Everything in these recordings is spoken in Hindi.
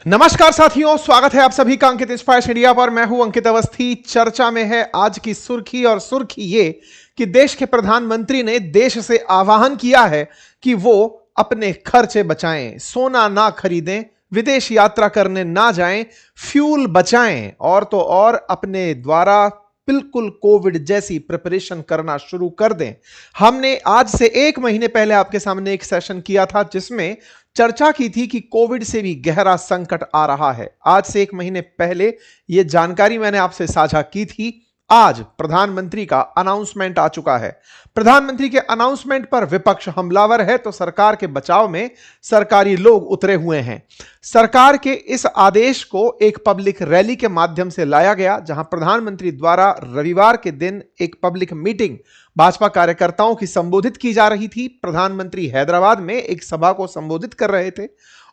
नमस्कार साथियों, स्वागत है आप सभी का अंकित इंस्पायर्स इंडिया पर। मैं हूं अंकित अवस्थी। चर्चा में है आज की सुर्खी और सुर्खी ये कि देश के प्रधानमंत्री ने देश से आह्वान किया है कि वो अपने खर्चे बचाएं, सोना ना खरीदें, विदेश यात्रा करने ना जाएं, फ्यूल बचाएं और तो और अपने द्वारा बिल्कुल कोविड जैसी प्रिपरेशन करना शुरू कर दें। हमने आज से 1 महीने पहले आपके सामने एक सेशन किया था जिसमें चर्चा की थी कि कोविड से भी गहरा संकट आ रहा है। आज से 1 महीने पहले यह जानकारी मैंने आपसे साझा की थी। आज प्रधानमंत्री का अनाउंसमेंट आ चुका है। प्रधानमंत्री के अनाउंसमेंट पर विपक्ष हमलावर है तो सरकार के बचाव में सरकारी लोग उतरे हुए हैं। सरकार के इस आदेश को एक पब्लिक रैली के माध्यम से लाया गया, जहां प्रधानमंत्री द्वारा रविवार के दिन एक पब्लिक मीटिंग भाजपा कार्यकर्ताओं की संबोधित की जा रही थी। प्रधानमंत्री हैदराबाद में एक सभा को संबोधित कर रहे थे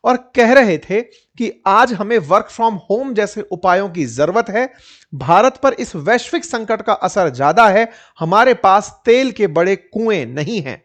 और कह रहे थे कि आज हमें वर्क फ्रॉम होम जैसे उपायों की जरूरत है। भारत पर इस वैश्विक संकट का असर ज्यादा है, हमारे पास तेल के बड़े कुएं नहीं हैं।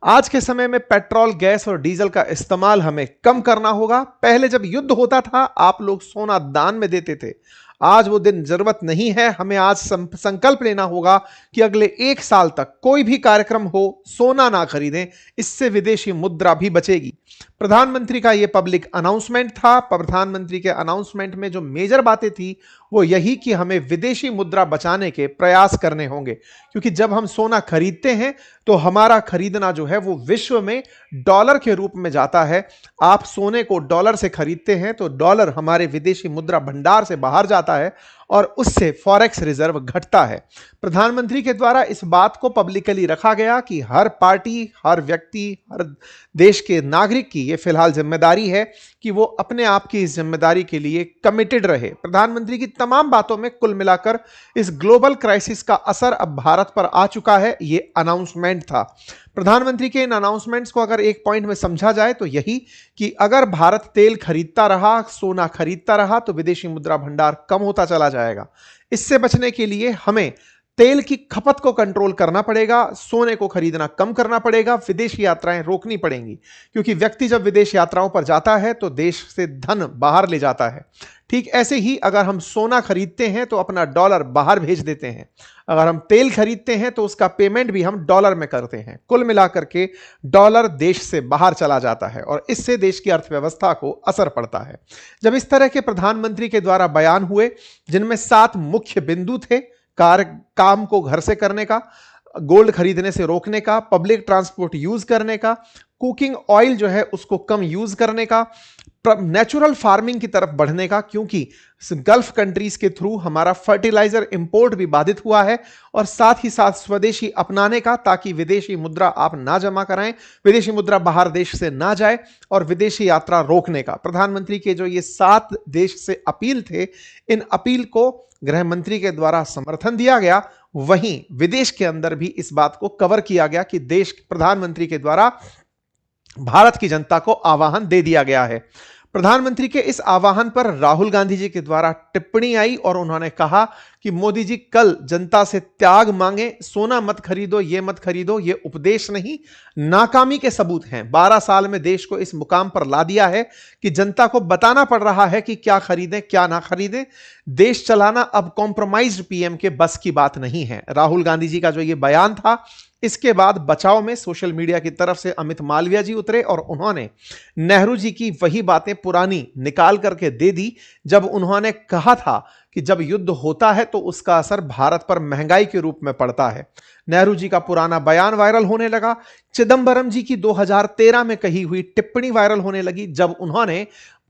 आज के समय में पेट्रोल, गैस और डीजल का इस्तेमाल हमें कम करना होगा। पहले जब युद्ध होता था आप लोग सोना दान में देते थे, आज वो दिन जरूरत नहीं है। हमें आज संकल्प लेना होगा कि अगले 1 साल तक कोई भी कार्यक्रम हो, सोना ना खरीदें, इससे विदेशी मुद्रा भी बचेगी। प्रधानमंत्री का यह पब्लिक अनाउंसमेंट था। प्रधानमंत्री के अनाउंसमेंट में जो मेजर बातें थी वो यही कि हमें विदेशी मुद्रा बचाने के प्रयास करने होंगे, क्योंकि जब हम सोना खरीदते हैं तो हमारा खरीदना जो है वो विश्व में डॉलर के रूप में जाता है। आप सोने को डॉलर से खरीदते हैं तो डॉलर हमारे विदेशी मुद्रा भंडार से बाहर जाता है और उससे फॉरेक्स रिजर्व घटता है। प्रधानमंत्री के द्वारा इस बात को पब्लिकली रखा गया कि हर पार्टी, हर व्यक्ति, हर देश के नागरिक की यह फिलहाल जिम्मेदारी है कि वो अपने आप की इस जिम्मेदारी के लिए कमिटेड रहे। प्रधानमंत्री की तमाम बातों में कुल मिलाकर इस ग्लोबल क्राइसिस का असर अब भारत पर आ चुका है, ये अनाउंसमेंट था। प्रधानमंत्री के इन अनाउंसमेंट्स को अगर एक पॉइंट में समझा जाए तो यही कि अगर भारत तेल खरीदता रहा, सोना खरीदता रहा तो विदेशी मुद्रा भंडार कम होता चला जाएगा। इससे बचने के लिए हमें तेल की खपत को कंट्रोल करना पड़ेगा, सोने को खरीदना कम करना पड़ेगा, विदेशी यात्राएं रोकनी पड़ेंगी, क्योंकि व्यक्ति जब विदेश यात्राओं पर जाता है तो देश से धन बाहर ले जाता है। ठीक ऐसे ही अगर हम सोना खरीदते हैं तो अपना डॉलर बाहर भेज देते हैं, अगर हम तेल खरीदते हैं तो उसका पेमेंट भी हम डॉलर में करते हैं। कुल मिलाकर के डॉलर देश से बाहर चला जाता है और इससे देश की अर्थव्यवस्था को असर पड़ता है। जब इस तरह के प्रधानमंत्री के द्वारा बयान हुए जिनमें 7 मुख्य बिंदु थे, काम को घर से करने का, गोल्ड खरीदने से रोकने का, पब्लिक ट्रांसपोर्ट यूज करने का, कुकिंग ऑयल जो है उसको कम यूज करने का, नेचुरल फार्मिंग की तरफ बढ़ने का, क्योंकि गल्फ कंट्रीज के थ्रू हमारा फर्टिलाइजर इंपोर्ट भी बाधित हुआ है, और साथ ही साथ स्वदेशी अपनाने का, ताकि विदेशी मुद्रा आप ना जमा कराएं, विदेशी मुद्रा बाहर देश से ना जाए, और विदेशी यात्रा रोकने का। प्रधानमंत्री के जो ये 7 देश से अपील थे, इन अपील को गृह मंत्री के द्वारा समर्थन दिया गया। वहीं विदेश के अंदर भी इस बात को कवर किया गया कि देश प्रधानमंत्री के द्वारा भारत की जनता को आह्वान दे दिया गया है। प्रधानमंत्री के इस आह्वान पर राहुल गांधी जी के द्वारा टिप्पणी आई और उन्होंने कहा कि मोदी जी कल जनता से त्याग मांगे, सोना मत खरीदो, ये मत खरीदो, ये उपदेश नहीं, नाकामी के सबूत हैं। 12 साल में देश को इस मुकाम पर ला दिया है कि जनता को बताना पड़ रहा है कि क्या खरीदें क्या ना खरीदें। देश चलाना अब कॉम्प्रोमाइज्ड पीएम के बस की बात नहीं है। राहुल गांधी जी का जो ये बयान था, इसके बाद बचाव में सोशल मीडिया की तरफ से अमित मालवीय जी उतरे और उन्होंने नेहरू जी की वही बातें पुरानी निकाल करके दे दी, जब उन्होंने कहा था कि जब युद्ध होता है तो उसका असर भारत पर महंगाई के रूप में पड़ता है। नेहरू जी का पुराना बयान वायरल होने लगा। चिदंबरम जी की 2013 में कही हुई टिप्पणी वायरल होने लगी, जब उन्होंने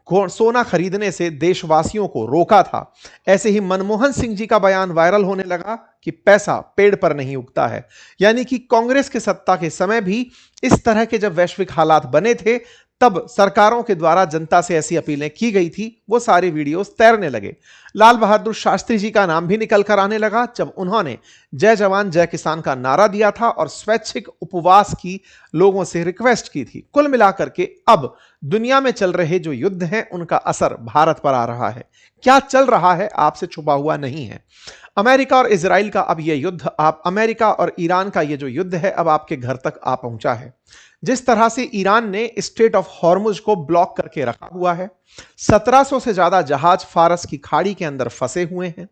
सोना खरीदने से देशवासियों को रोका था। ऐसे ही मनमोहन सिंह जी का बयान वायरल होने लगा कि पैसा पेड़ पर नहीं उगता है। यानी कि कांग्रेस के सत्ता के समय भी इस तरह के जब वैश्विक हालात बने थे, तब सरकारों के द्वारा जनता से ऐसी अपीलें की गई थी, वो सारे वीडियोस तैरने लगे। लाल बहादुर शास्त्री जी का नाम भी निकल कर आने लगा, जब उन्होंने जय जवान जय किसान का नारा दिया था और स्वैच्छिक उपवास की लोगों से रिक्वेस्ट की थी। कुल मिलाकर के अब दुनिया में चल रहे जो युद्ध हैं, उनका असर भारत पर आ रहा है। क्या चल रहा है आपसे छुपा हुआ नहीं है। अमेरिका और इजराइल का अब यह युद्ध, अमेरिका और ईरान का यह जो युद्ध है, अब आपके घर तक आ पहुंचा है। जिस तरह से ईरान ने स्ट्रेट ऑफ हॉर्मुज को ब्लॉक करके रखा हुआ है, 1700 से ज्यादा जहाज फारस की खाड़ी के अंदर फंसे हुए हैं,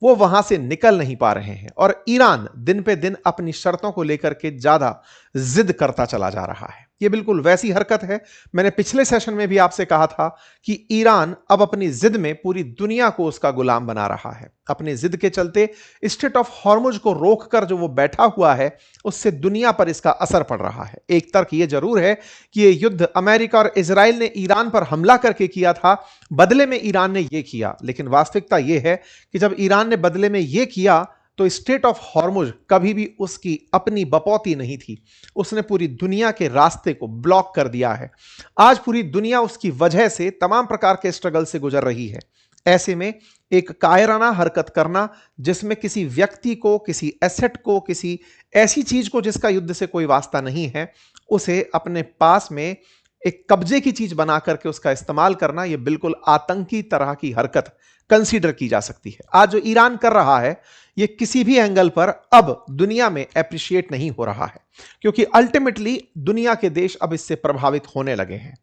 वो वहां से निकल नहीं पा रहे हैं और ईरान दिन पे दिन अपनी शर्तों को लेकर के ज्यादा जिद करता चला जा रहा है। ये बिल्कुल वैसी हरकत है, मैंने पिछले सेशन में भी आपसे कहा था कि ईरान अब अपनी जिद में पूरी दुनिया को उसका गुलाम बना रहा है। अपनी जिद के चलते स्ट्रेट ऑफ हॉर्मुज को रोककर जो वो बैठा हुआ है, उससे दुनिया पर इसका असर पड़ रहा है। एक तर्क ये जरूर है कि ये युद्ध अमेरिका और इजराइल ने ईरान पर हमला करके किया था, बदले में ईरान ने ये किया, लेकिन वास्तविकता ये है कि जब ईरान ने बदले में ये किया तो स्ट्रेट ऑफ हॉर्मुज कभी भी उसकी अपनी बपौती नहीं थी। उसने पूरी दुनिया के रास्ते को ब्लॉक कर दिया है। आज पूरी दुनिया उसकी वजह से तमाम प्रकार के स्ट्रगल से गुजर रही है। ऐसे में एक कायराना हरकत करना, जिसमें किसी व्यक्ति को, किसी एसेट को, किसी ऐसी चीज को जिसका युद्ध से कोई वास्ता नहीं है, उसे अपने पास में एक कब्जे की चीज बना करके उसका इस्तेमाल करना, यह बिल्कुल आतंकी तरह की हरकत कंसीडर की जा सकती है। आज जो ईरान कर रहा है, यह किसी भी एंगल पर अब दुनिया में एप्रिशिएट नहीं हो रहा है, क्योंकि अल्टीमेटली दुनिया के देश अब इससे प्रभावित होने लगे हैं।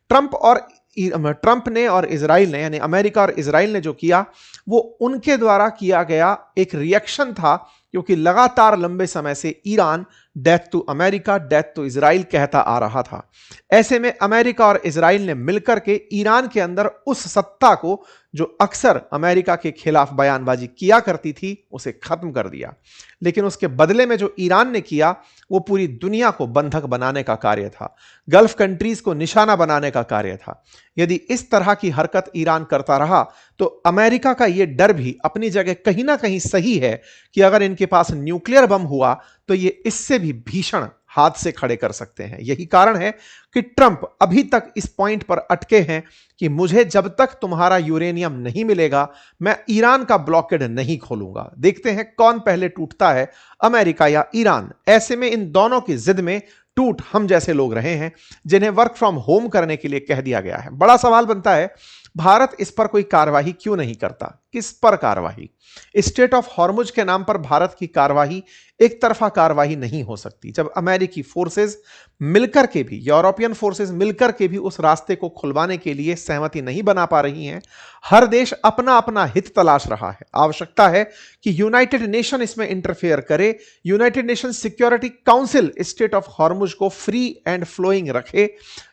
ट्रंप ने और इजराइल ने, यानी अमेरिका और इजराइल ने जो किया, वो उनके द्वारा किया गया एक रिएक्शन था, क्योंकि लगातार लंबे समय से Iran death to America, death to Israel कहता आ रहा था। ऐसे में अमेरिका और इजराइल ने मिलकर के ईरान के अंदर उस सत्ता को, जो अक्सर अमेरिका के खिलाफ बयानबाजी किया करती थी, उसे खत्म कर दिया। लेकिन उसके बदले में जो ईरान ने किया, वो पूरी दुनिया को बंधक बनाने का कार्य था, गल्फ कंट्रीज को निशाना बनाने का कार्य था। यदि इस तरह की हरकत ईरान करता रहा तो अमेरिका का यह डर भी अपनी जगह कहीं ना कहीं सही है कि अगर इनके पास न्यूक्लियर बम हुआ तो ये इससे भी भीषण हादसे खड़े कर सकते हैं। यही कारण है कि ट्रंप अभी तक इस पॉइंट पर अटके हैं कि मुझे जब तक तुम्हारा यूरेनियम नहीं मिलेगा, मैं ईरान का ब्लॉकेड नहीं खोलूंगा। देखते हैं कौन पहले टूटता है, अमेरिका या ईरान। ऐसे में इन दोनों की जिद में टूट हम जैसे लोग रहे हैं, जिन्हें वर्क फ्रॉम होम करने के लिए कह दिया गया है। बड़ा सवाल बनता है, भारत इस पर कोई कार्रवाई क्यों नहीं करता? किस पर कार्रवाई? स्ट्रेट ऑफ हॉर्मुज के नाम पर भारत की कार्रवाई एक तरफा कार्रवाई नहीं हो सकती। जब अमेरिकी फोर्सेस मिलकर के भी, यूरोपियन फोर्सेस मिलकर के भी उस रास्ते को खुलवाने के लिए सहमति नहीं बना पा रही हैं, हर देश अपना अपना हित तलाश रहा है। आवश्यकता है कि यूनाइटेड नेशन इसमें इंटरफेयर करे, United nation security council straight of Hormuz को फ्री एंड फ्लोइंग रखे,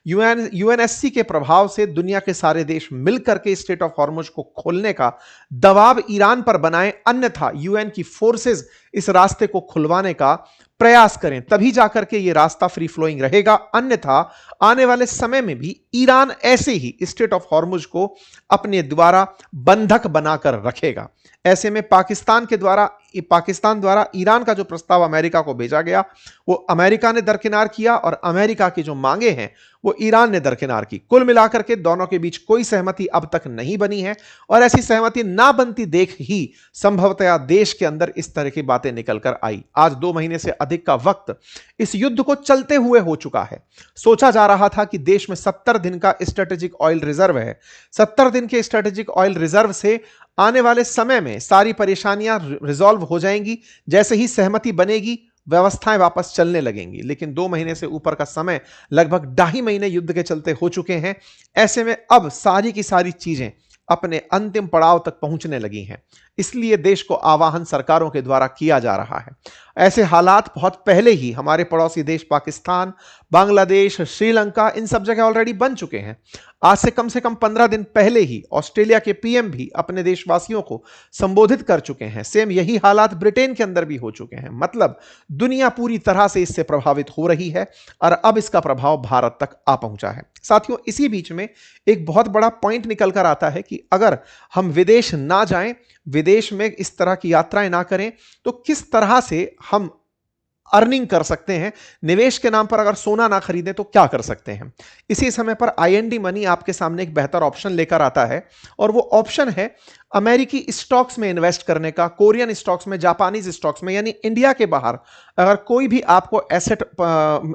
यूएनएससी के प्रभाव से दुनिया के सारे देश मिलकर के स्ट्रेट ऑफ हॉर्मुज को खोलने का दबाव ईरान पर बनाएं, अन्यथा यूएन की फोर्सेस इस रास्ते को खुलवाने का प्रयास करें, तभी जाकर के ये रास्ता फ्री फ्लोइंग रहेगा। अन्यथा आने वाले समय में भी ईरान ऐसे ही स्ट्रेट ऑफ हॉर्मुज को अपने द्वारा बंधक बनाकर रखेगा। ऐसे में पाकिस्तान द्वारा ईरान का जो प्रस्ताव अमेरिका को भेजा गया, वो अमेरिका ने दरकिनार किया और अमेरिका की जो मांगे हैं वो ईरान ने दरकिनार की। कुल मिलाकर के दोनों के बीच कोई सहमति अब तक नहीं बनी है और ऐसी सहमति ना बनती देख ही संभवतया देश के अंदर इस तरह की बातें निकलकर आई। आज 2 महीने से अधिक का वक्त इस युद्ध को चलते हुए हो चुका है। सोचा जा रहा था कि देश में 70 दिन का स्ट्रेटेजिक ऑयल रिजर्व है। 70 दिन के स्ट्रेटेजिक ऑयल रिजर्व से आने वाले समय में सारी परेशानियां रिजॉल्व हो जाएंगी। जैसे ही सहमति बनेगी, व्यवस्थाएं वापस चलने लगेंगी। लेकिन 2 महीने से ऊपर का समय, लगभग 2.5 महीने युद्ध के चलते हो चुके हैं। ऐसे में अब सारी की सारी चीजें अपने अंतिम पड़ाव तक पहुंचने लगी हैं। इसलिए देश को आह्वान सरकारों के द्वारा किया जा रहा है। ऐसे हालात बहुत पहले ही हमारे पड़ोसी देश पाकिस्तान, बांग्लादेश, श्रीलंका, इन सब जगह ऑलरेडी बन चुके हैं। आज से कम 15 दिन पहले ही ऑस्ट्रेलिया के पीएम भी अपने देशवासियों को संबोधित कर चुके हैं। सेम यही हालात ब्रिटेन के अंदर भी हो चुके हैं। मतलब दुनिया पूरी तरह से इससे प्रभावित हो रही है और अब इसका प्रभाव भारत तक आ पहुंचा है। साथियों, इसी बीच में एक बहुत बड़ा पॉइंट निकल कर आता है कि अगर हम विदेश ना जाएं, विदेश में इस तरह की यात्राएं ना करें, तो किस तरह से हम अर्निंग कर सकते हैं। निवेश के नाम पर अगर सोना ना खरीदें तो क्या कर सकते हैं। इसी समय पर आईएनडी मनी आपके सामने एक बेहतर ऑप्शन लेकर आता है और वो ऑप्शन है अमेरिकी स्टॉक्स में इन्वेस्ट करने का, कोरियन स्टॉक्स में, जापानीज स्टॉक्स में। यानी इंडिया के बाहर अगर कोई भी आपको एसेट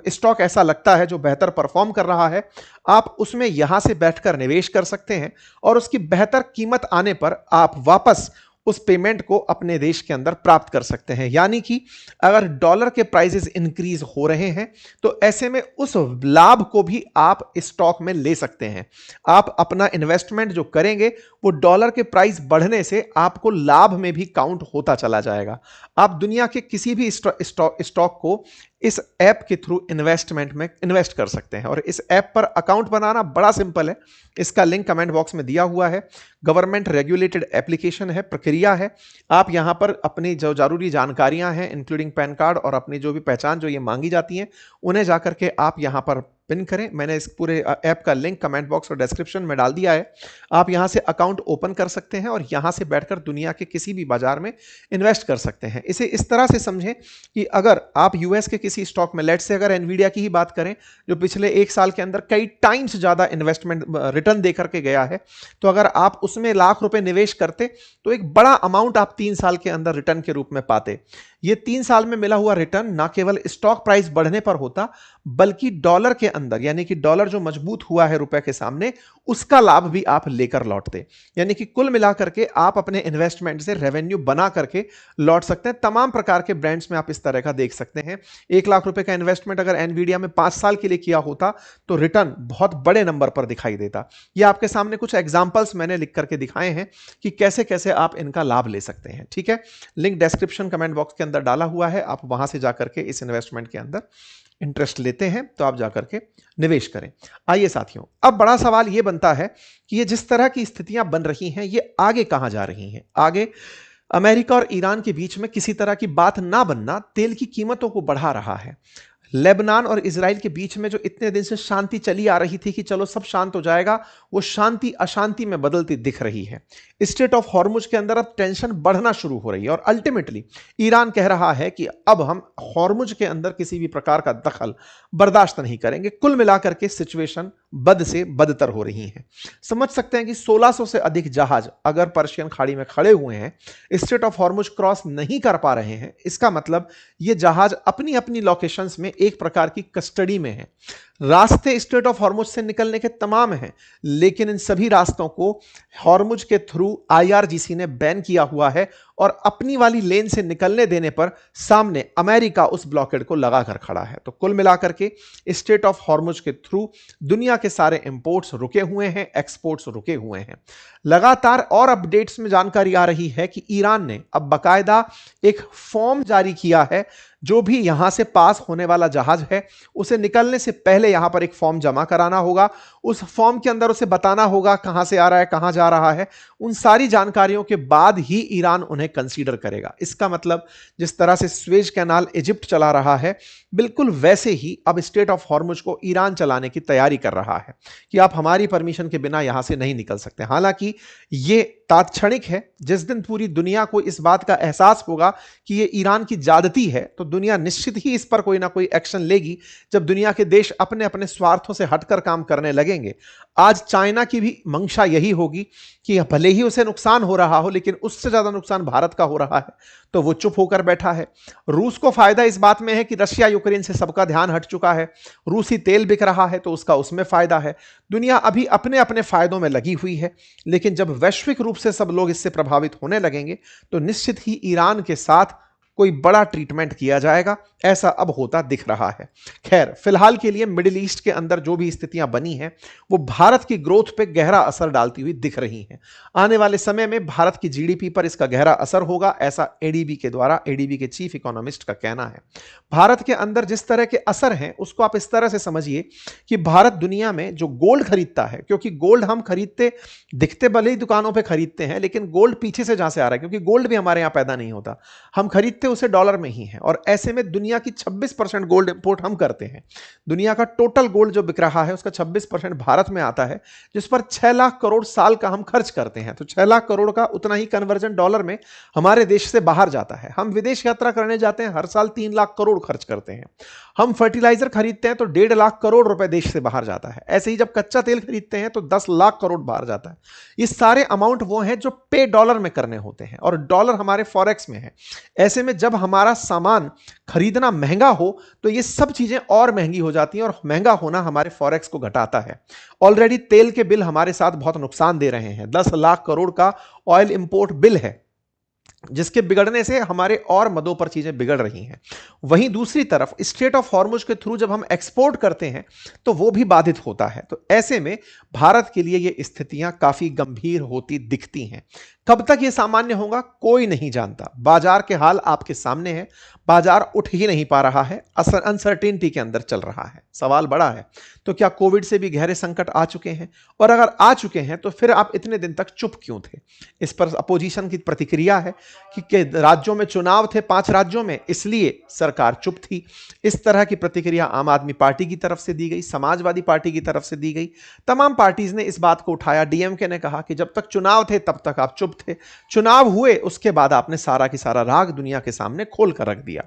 स्टॉक ऐसा लगता है जो बेहतर परफॉर्म कर रहा है, आप उसमें यहां से बैठकर निवेश कर सकते हैं और उसकी बेहतर कीमत आने पर आप वापस उस पेमेंट को अपने देश के अंदर प्राप्त कर सकते हैं। यानी कि अगर डॉलर के प्राइसेस इंक्रीज हो रहे हैं तो ऐसे में उस लाभ को भी आप स्टॉक में ले सकते हैं। आप अपना इन्वेस्टमेंट जो करेंगे वो डॉलर के प्राइस बढ़ने से आपको लाभ में भी काउंट होता चला जाएगा। आप दुनिया के किसी भी स्टॉक को इस ऐप के थ्रू इन्वेस्टमेंट में इन्वेस्ट कर सकते हैं। और इस ऐप पर अकाउंट बनाना बड़ा सिंपल है, इसका लिंक कमेंट बॉक्स में दिया हुआ है। गवर्नमेंट रेगुलेटेड एप्लीकेशन है, प्रक्रिया है। आप यहां पर अपनी जो जरूरी जानकारियां हैं इंक्लूडिंग पैन कार्ड और अपनी जो भी पहचान जो ये मांगी जाती हैं उन्हें जाकर के आप यहां पर पिन करें। मैंने इस पूरे ऐप का लिंक कमेंट बॉक्स और डिस्क्रिप्शन में डाल दिया है। आप यहां से अकाउंट ओपन कर सकते हैं और यहां से बैठकर दुनिया के किसी भी बाजार में इन्वेस्ट कर सकते हैं। इसे इस तरह से समझें कि अगर आप यूएस के किसी स्टॉक में, लेट से अगर एनवीडिया की ही बात करें जो पिछले 1 साल के अंदर कई टाइम्स ज्यादा इन्वेस्टमेंट रिटर्न देकर के गया है, तो अगर आप उसमें लाख रुपए निवेश करते तो एक बड़ा अमाउंट आप 3 साल के अंदर रिटर्न के रूप में पाते। ये 3 साल में मिला हुआ रिटर्न ना केवल स्टॉक प्राइस बढ़ने पर होता बल्कि डॉलर के अंदर, यानी कि डॉलर जो मजबूत हुआ है रुपए के सामने, उसका लाभ भी आप लेकर लौटते। यानी कि कुल मिलाकर के आप अपने इन्वेस्टमेंट से रेवेन्यू बना करके लौट सकते हैं। तमाम प्रकार के ब्रांड्स में आप इस तरह का देख सकते हैं। 1 लाख रुपए का इन्वेस्टमेंट अगर एनवीडिया में 5 साल के लिए किया होता तो रिटर्न बहुत बड़े नंबर पर दिखाई देता। यह आपके सामने कुछ एग्जांपल्स मैंने लिख करके दिखाए हैं कि कैसे कैसे आप इनका लाभ ले सकते हैं। ठीक है, लिंक डिस्क्रिप्शन कमेंट बॉक्स के अंदर डाला हुआ है। आप वहां से जाकर के इस इन्वेस्टमेंट के अंदर इंटरेस्ट लेते हैं तो आप जाकर के निवेश करें। आइए साथियों, अब बड़ा सवाल यह बनता है कि ये जिस तरह की स्थितियां बन रही हैं ये आगे कहां जा रही हैं। आगे अमेरिका और ईरान के बीच में किसी तरह की बात ना बनना तेल की कीमतों को बढ़ा रहा है। लेबनान और इजराइल के बीच में जो इतने दिन से शांति चली आ रही थी कि चलो सब शांत हो जाएगा, वो शांति अशांति में बदलती दिख रही है। स्ट्रेट ऑफ हॉर्मुज के अंदर अब टेंशन बढ़ना शुरू हो रही है और अल्टीमेटली ईरान कह रहा है कि अब हम हॉर्मुज के अंदर किसी भी प्रकार का दखल बर्दाश्त नहीं करेंगे। कुल मिलाकर के सिचुएशन बद से बदतर हो रही है। समझ सकते हैं कि 1600 से अधिक जहाज अगर पर्शियन खाड़ी में खड़े हुए हैं, स्ट्रेट ऑफ हॉर्मुज क्रॉस नहीं कर पा रहे हैं, इसका मतलब ये जहाज अपनी अपनी लोकेशंस में एक प्रकार की कस्टडी में है। रास्ते स्ट्रेट ऑफ हॉर्मुज से निकलने के तमाम हैं, लेकिन इन सभी रास्तों को हॉर्मुज के थ्रू आईआरजीसी ने बैन किया हुआ है और अपनी वाली लेन से निकलने देने पर सामने अमेरिका उस ब्लॉकेड को लगाकर खड़ा है। तो कुल मिलाकर के स्ट्रेट ऑफ हॉर्मुज के थ्रू दुनिया के सारे इंपोर्ट्स रुके हुए हैं, एक्सपोर्ट्स रुके हुए हैं। लगातार और अपडेट्स में जानकारी आ रही है कि ईरान ने अब बाकायदा एक फॉर्म जारी किया है। जो भी यहां से पास होने वाला जहाज है उसे निकलने से पहले यहां पर एक फॉर्म जमा कराना होगा। उस फॉर्म के अंदर उसे बताना होगा कहां से आ रहा है, कहां जा रहा है। उन सारी जानकारियों के बाद ही ईरान उन्हें कंसीडर करेगा। इसका मतलब जिस तरह से स्वेज कैनाल इजिप्ट चला रहा है, बिल्कुल वैसे ही अब स्ट्रेट ऑफ हॉर्मुज को ईरान चलाने की तैयारी कर रहा है कि आप हमारी परमिशन के बिना यहां से नहीं निकल सकते। हालांकि ये तात्क्षणिक है। जिस दिन पूरी दुनिया को इस बात का एहसास होगा कि ये ईरान की ज्यादती है तो दुनिया निश्चित ही इस पर कोई ना कोई एक्शन लेगी। जब दुनिया के देश अपने अपने स्वार्थों से हटकर काम करने लगेंगे। आज चाइना की भी मंशा यही होगी कि भले ही उसे नुकसान हो रहा हो लेकिन उससे ज्यादा नुकसान भारत का हो रहा है, तो वो चुप होकर बैठा है। रूस को फायदा इस बात में है कि रशिया यूक्रेन से सबका ध्यान हट चुका है, रूसी तेल बिक रहा है तो उसका उसमें फायदा है। दुनिया अभी अपने अपने फायदों में लगी हुई है, लेकिन जब वैश्विक रूप से सब लोग इससे प्रभावित होने लगेंगे तो निश्चित ही ईरान के साथ कोई बड़ा ट्रीटमेंट किया जाएगा, ऐसा अब होता दिख रहा है। खैर, फिलहाल के लिए मिडिल ईस्ट के अंदर जो भी स्थितियां बनी हैं वो भारत की ग्रोथ पे गहरा असर डालती हुई दिख रही हैं। आने वाले समय में भारत की जीडीपी पर इसका गहरा असर होगा, ऐसा एडीबी के द्वारा, एडीबी के चीफ इकोनॉमिस्ट का कहना है। भारत के अंदर जिस तरह के असर हैं उसको आप इस तरह से समझिए कि भारत दुनिया में जो गोल्ड खरीदता है, क्योंकि गोल्ड हम खरीदते दिखते भले ही दुकानों पर खरीदते हैं, लेकिन गोल्ड पीछे से जहां से आ रहा है, क्योंकि गोल्ड भी हमारे यहां पैदा नहीं होता, हम खरीदते उसे डॉलर में ही है। और ऐसे में दुनिया की 26% गोल्ड इंपोर्ट हम करते हैं। दुनिया का टोटल गोल्ड जो बिक रहा है उसका 26% भारत में आता है, जिस पर 6 लाख करोड़ साल का हम खर्च करते हैं। तो 6 लाख करोड़ का उतना ही कन्वर्जन डॉलर में हमारे देश से बाहर जाता है। हम विदेश यात्रा करने जाते हैं, हर साल 3 लाख करोड़ खर्च करते हैं। हम फर्टिलाइजर खरीदते हैं तो 1.5 लाख करोड़ रुपए देश से बाहर जाता है। ऐसे ही जब कच्चा तेल खरीदते हैं तो 10 लाख करोड़ बाहर जाता है। ये सारे अमाउंट वो हैं जो पे डॉलर में करने होते हैं और डॉलर हमारे फॉरेक्स में है। ऐसे में जब हमारा सामान खरीदना महंगा हो तो ये सब चीजें और महंगी हो जाती हैं और महंगा होना हमारे फॉरेक्स को घटाता है। ऑलरेडी तेल के बिल हमारे साथ बहुत नुकसान दे रहे हैं। 10 लाख करोड़ का ऑयल इंपोर्ट बिल है। जिसके बिगड़ने से हमारे और मदों पर चीजें बिगड़ रही हैं। वहीं दूसरी तरफ स्ट्रेट ऑफ हॉर्मुज के थ्रू जब हम एक्सपोर्ट करते हैं तो वो भी बाधित होता है। तो ऐसे में भारत के लिए ये स्थितियां काफी गंभीर होती दिखती हैं। कब तक ये सामान्य होगा कोई नहीं जानता। बाजार के हाल आपके सामने है, बाजार उठ ही नहीं पा रहा है, अनसर्टेनिटी के अंदर चल रहा है। सवाल बड़ा है, तो क्या कोविड से भी गहरे संकट आ चुके हैं? और अगर आ चुके हैं तो फिर आप इतने दिन तक चुप क्यों थे? इस पर अपोजिशन की प्रतिक्रिया है कि राज्यों में चुनाव थे, 5 राज्यों में, इसलिए सरकार चुप थी। इस तरह की प्रतिक्रिया आम आदमी पार्टी की तरफ से दी गई, समाजवादी पार्टी की तरफ से दी गई। तमाम पार्टीज ने इस बात को उठाया। डीएमके ने कहा कि जब तक चुनाव थे तब तक आप चुप थे, चुनाव हुए उसके बाद आपने सारा की सारा राग दुनिया के सामने खोल कर रख दिया।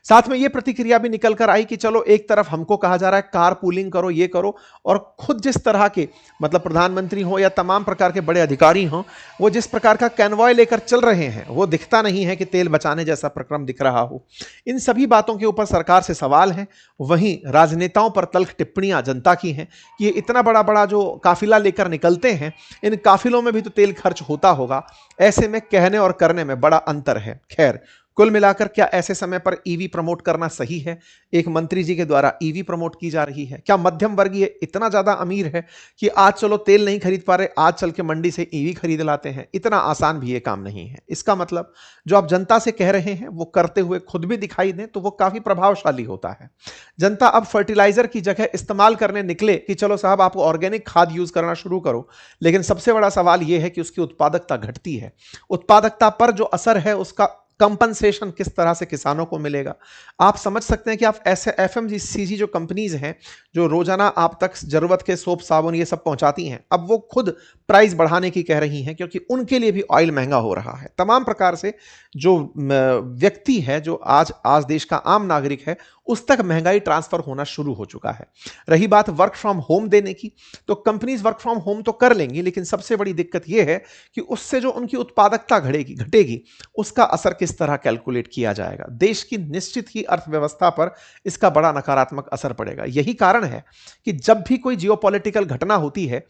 साथ में यह प्रतिक्रिया भी निकल कर आई कि चलो एक तरफ हमको कहा जा रहा है कार पूलिंग करो, ये करो, और खुद जिस तरह के मतलब प्रधानमंत्री हो या तमाम प्रकार के बड़े अधिकारी हो, वो जिस प्रकार का कैनवॉय लेकर चल रहे हैं वो दिखता नहीं है कि तेल बचाने जैसा प्रक्रम दिख रहा हो। इन सभी बातों के ऊपर सरकार से सवाल है। वहीं राजनेताओं पर तल्ख टिप्पणियां जनता की हैं कि ये इतना बड़ा बड़ा जो काफिला लेकर निकलते हैं, इन काफिलों में भी तो तेल खर्च होता होगा। ऐसे में कहने और करने में बड़ा अंतर है। खैर, कुल मिलाकर क्या ऐसे समय पर ईवी प्रमोट करना सही है? एक मंत्री जी के द्वारा ईवी प्रमोट की जा रही है। क्या मध्यम वर्गीय इतना ज्यादा अमीर है कि आज चलो तेल नहीं खरीद पा रहे, आज चल के मंडी से ईवी खरीद लाते हैं? इतना आसान भी ये काम नहीं है। इसका मतलब जो आप जनता से कह रहे हैं वो करते हुए खुद भी दिखाई दें तो वो काफी प्रभावशाली होता है। जनता अब फर्टिलाइजर की जगह इस्तेमाल करने निकले कि चलो साहब आप ऑर्गेनिक खाद यूज करना शुरू करो, लेकिन सबसे बड़ा सवाल यह है कि उसकी उत्पादकता घटती है। उत्पादकता पर जो असर है उसका कंपनसेशन किस तरह से किसानों को मिलेगा? आप समझ सकते हैं कि आप ऐसे एफएमसीजी जो कंपनीज हैं जो रोजाना आप तक जरूरत के सोप साबुन ये सब पहुंचाती हैं, अब वो खुद प्राइस बढ़ाने की कह रही हैं क्योंकि उनके लिए भी ऑयल महंगा हो रहा है। तमाम प्रकार से जो व्यक्ति है, जो आज देश का आम नागरिक है, उस तक महंगाई ट्रांसफर होना शुरू हो चुका है। रही बात वर्क फ्रॉम होम देने की, तो कंपनीज वर्क फ्रॉम होम तो कर लेंगी, लेकिन सबसे बड़ी दिक्कत यह है कि उससे जो उनकी उत्पादकता घटेगी उसका असर किस तरह कैलकुलेट किया जाएगा? देश की निश्चित ही अर्थव्यवस्था पर इसका बड़ा नकारात्मक असर पड़ेगा। यही कारण है कि जब भी कोई जियोपॉलिटिकल घटना होती है,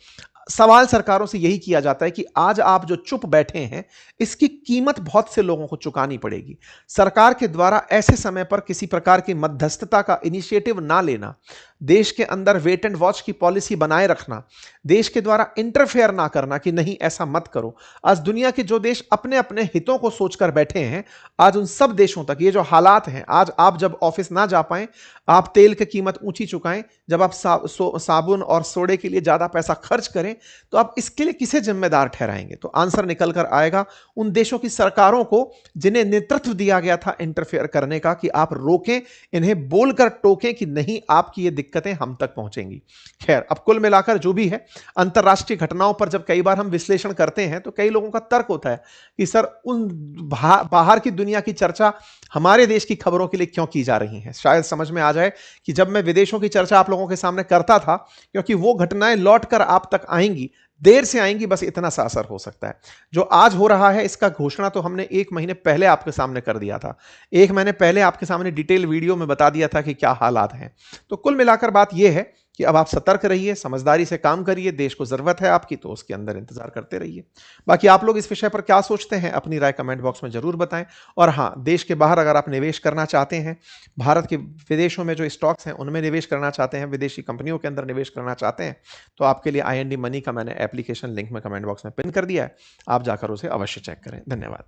सवाल सरकारों से यही किया जाता है कि आज आप जो चुप बैठे हैं इसकी कीमत बहुत से लोगों को चुकानी पड़ेगी। सरकार के द्वारा ऐसे समय पर किसी प्रकार की मध्यस्थता का इनिशिएटिव ना लेना, देश के अंदर वेट एंड वॉच की पॉलिसी बनाए रखना, देश के द्वारा इंटरफेयर ना करना कि नहीं ऐसा मत करो। आज दुनिया के जो देश अपने अपने हितों को सोचकर बैठे हैं, आज उन सब देशों तक ये जो हालात हैं, आज आप जब ऑफिस ना जा पाएं, आप तेल की कीमत ऊंची चुकाएं, जब आप साबुन और सोडे के लिए ज्यादा पैसा खर्च करें, तो आप इसके लिए किसे जिम्मेदार ठहराएंगे? तो आंसर निकल कर आएगा उन देशों की सरकारों को जिन्हें नेतृत्व दिया गया था इंटरफेयर करने का, कि आप रोकें, इन्हें बोलकर टोकें कि नहीं आपकी ये दिक्कतें हम तक पहुंचेंगी। खैर, अब कुल मिलाकर जो भी है, अंतरराष्ट्रीय घटनाओं पर जब कई बार हम विश्लेषण करते हैं तो कई लोगों का तर्क होता है कि सर उन बाहर की दुनिया की चर्चा हमारे देश की खबरों के लिए क्यों की जा रही है? शायद समझ में आ जाए कि जब मैं विदेशों की चर्चा आप लोगों के सामने करता था, क्योंकि वो घटनाएं लौटकर आप तक आएंगी, देर से आएंगी, बस इतना सा असर हो सकता है। जो आज हो रहा है इसका घोषणा तो हमने 1 महीने पहले आपके सामने कर दिया था। 1 महीने पहले आपके सामने डिटेल वीडियो में बता दिया था कि क्या हालात हैं। तो कुल मिलाकर बात यह है कि अब आप सतर्क रहिए, समझदारी से काम करिए, देश को जरूरत है आपकी, तो उसके अंदर इंतजार करते रहिए। बाकी आप लोग इस विषय पर क्या सोचते हैं, अपनी राय कमेंट बॉक्स में जरूर बताएं। और हाँ, देश के बाहर अगर आप निवेश करना चाहते हैं, भारत के विदेशों में जो स्टॉक्स हैं उनमें निवेश करना चाहते हैं, विदेशी कंपनियों के अंदर निवेश करना चाहते हैं, तो आपके लिए IND मनी का मैंने एप्लीकेशन लिंक में कमेंट बॉक्स में पिन कर दिया है, आप जाकर उसे अवश्य चेक करें। धन्यवाद।